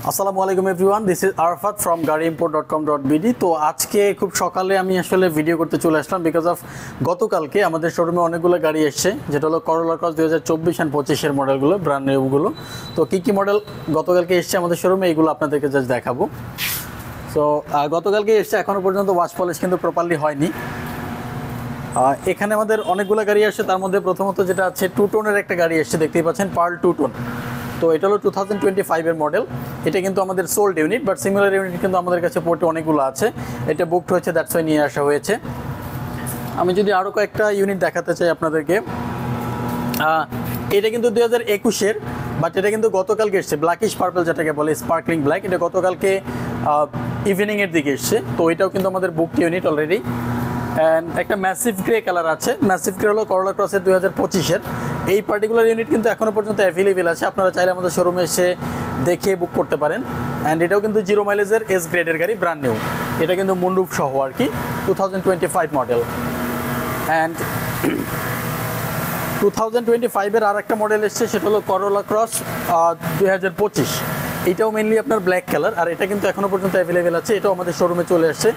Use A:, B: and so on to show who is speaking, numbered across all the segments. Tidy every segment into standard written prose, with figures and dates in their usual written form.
A: আসসালামু আলাইকুম everyone, this is Arfat from গাড়িইম্পোর্ট.com.bd। তো আজকে খুব সকালে আমি আসলে ভিডিও করতে চলে আসলাম বিকজ অফ গতকালকে আমাদের শোরুমে অনেকগুলো গাড়ি এসছে, যেটা হলো করোলা ক্রস 2024 অ্যান্ড 25-এর মডেলগুলো, ব্র্যান্ড নিউগুলো। তো কী মডেল গতকালকে এসছে আমাদের শোরুমে, এইগুলো আপনাদেরকে জাস্ট দেখাবো। সো গতকালকে এসছে, এখনও পর্যন্ত ওয়াশ পলিশ কিন্তু প্রপারলি হয়নি। এখানে আমাদের অনেকগুলো গাড়ি আসছে, তার মধ্যে প্রথমত যেটা আছে টু টোনের একটা গাড়ি এসছে, দেখতেই পাচ্ছেন পার্ল টু টোন। তো এটা হলো 2025-এর মডেল। এটা কিন্তু আমাদের sold unit, but similar unit কিন্তু আমাদের কাছে পোর্টে অনেকগুলো আছে। এটা বুকড হয়েছে, দ্যাটস ওয়াই নিয়ে আসা হয়েছে। আমি যদি আরও কয়েকটা ইউনিট দেখাতে চাই আপনাদেরকে, এটা কিন্তু 2021-এর, বাট এটা কিন্তু গতকালকে এসছে, ব্ল্যাকিশ পার্পল যেটাকে বলে, স্পার্কলিং ব্ল্যাক। এটা গতকালকে ইভিনিংয়ের দিকে এসছে। তো এটাও কিন্তু আমাদের বুকড ইউনিট অলরেডি। অ্যান্ড একটা ম্যাসিভ গ্রে কালার আছে, ম্যাসিভ গ্রে হলো করোলা ক্রসের 2025-এর। এই পার্টিকুলার ইউনিট কিন্তু এখনও পর্যন্ত অ্যাভেলেবেল আছে, আপনারা চাইলে আমাদের শোরুমে এসে দেখে বুক করতে পারেন। অ্যান্ড এটাও কিন্তু 0 মাইলেজের এস গ্রেডের গাড়ি, ব্র্যান্ড নিউ। এটা কিন্তু মুন্ডুপ সহ আর কি, 2025 মডেল। অ্যান্ড 2025-এর আর একটা মডেল এসছে, সেটা হলো করোলা ক্রস 2025। এটাও মেনলি আপনার ব্ল্যাক কালার, আর এটা কিন্তু এখনও পর্যন্ত অ্যাভেলেবেল আছে। এটাও আমাদের শোরুমে চলে আসছে।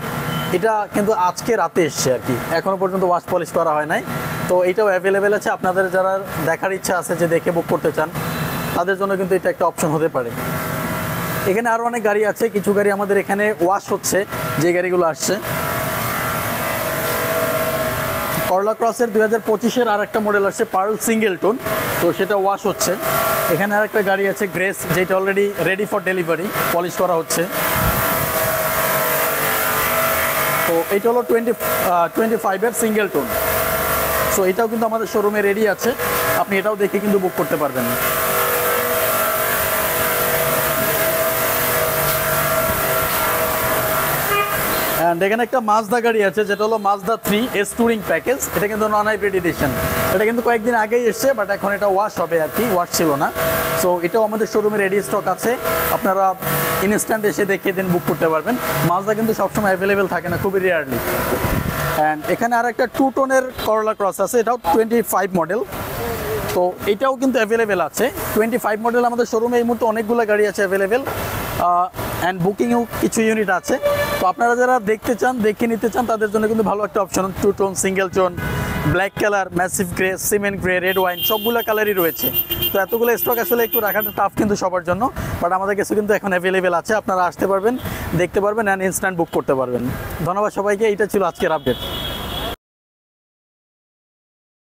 A: এটা কিন্তু আজকে রাতে এসছে আর কি, এখনও পর্যন্ত ওয়াশ পলিশ করা হয় নাই। তো এটাও অ্যাভেলেবেল আছে, আপনাদের যারা দেখার ইচ্ছা আছে যে দেখে বুক করতে চান, তাদের জন্য কিন্তু এটা একটা অপশন হতে পারে। এখানে আরও অনেক গাড়ি আছে, কিছু গাড়ি আমাদের এখানে ওয়াশ হচ্ছে, যে গাড়িগুলো আসছে। করোলা ক্রসের 2025-এর আর একটা মডেল আসছে পার্ল সিঙ্গেল টোন, তো সেটা ওয়াশ হচ্ছে। এখানে আর একটা গাড়ি আছে গ্রেস, যেটা already ready for delivery, polish করা হচ্ছে। তো এটা হলো 25-এর সিঙ্গেল টোন। সো এটাও কিন্তু আমাদের শোরুমে রেডি আছে, আপনি এটাও দেখে কিন্তু বুক করতে পারবেন। অ্যান্ড এখানে একটা মাজদা গাড়ি আছে, যেটা হলো মাজদা 3 এস টুরিং প্যাকেজ। এটা কিন্তু নন হাইব্রিড এডিশন। এটা কিন্তু কয়েকদিন আগেই এসছে, বাট এখন এটা ওয়াশ হবে আর কি, ওয়াশ ছিল না। সো এটাও আমাদের শোরুমে রেডি স্টক আছে, আপনারা ইনস্ট্যান্ট এসে দেখে দিন বুক করতে পারবেন। মাজদা কিন্তু সবসময় অ্যাভেলেবেল থাকে না, খুবই রেয়ারলি। অ্যান্ড এখানে আর একটা টু টোনের করোলা ক্রস আছে, এটাও 25 মডেল। তো এটাও কিন্তু অ্যাভেলেবেল আছে। 25 মডেল আমাদের শোরুমে এই মুহূর্তে অনেকগুলো গাড়ি আছে অ্যাভেলেবেল, অ্যান্ড বুকিংয়েও কিছু ইউনিট আছে। তো আপনারা যারা দেখতে চান, দেখে নিতে চান, তাদের জন্য কিন্তু ভালো একটা option. Two tone, single tone, black colour, massive grey, cement grey, red wine, সবগুলো কালারই রয়েছে। তো এতগুলো স্টক আসলে একটু রাখাটা টাফ কিন্তু সবার জন্য, বাট আমাদের কাছে কিন্তু এখন অ্যাভেলেবেল আছে। আপনারা আসতে পারবেন, দেখতে পারবেন, অ্যান্ড ইনস্ট্যান্ট বুক করতে পারবেন। ধন্যবাদ সবাইকে, এটা ছিল আজকের আপডেট।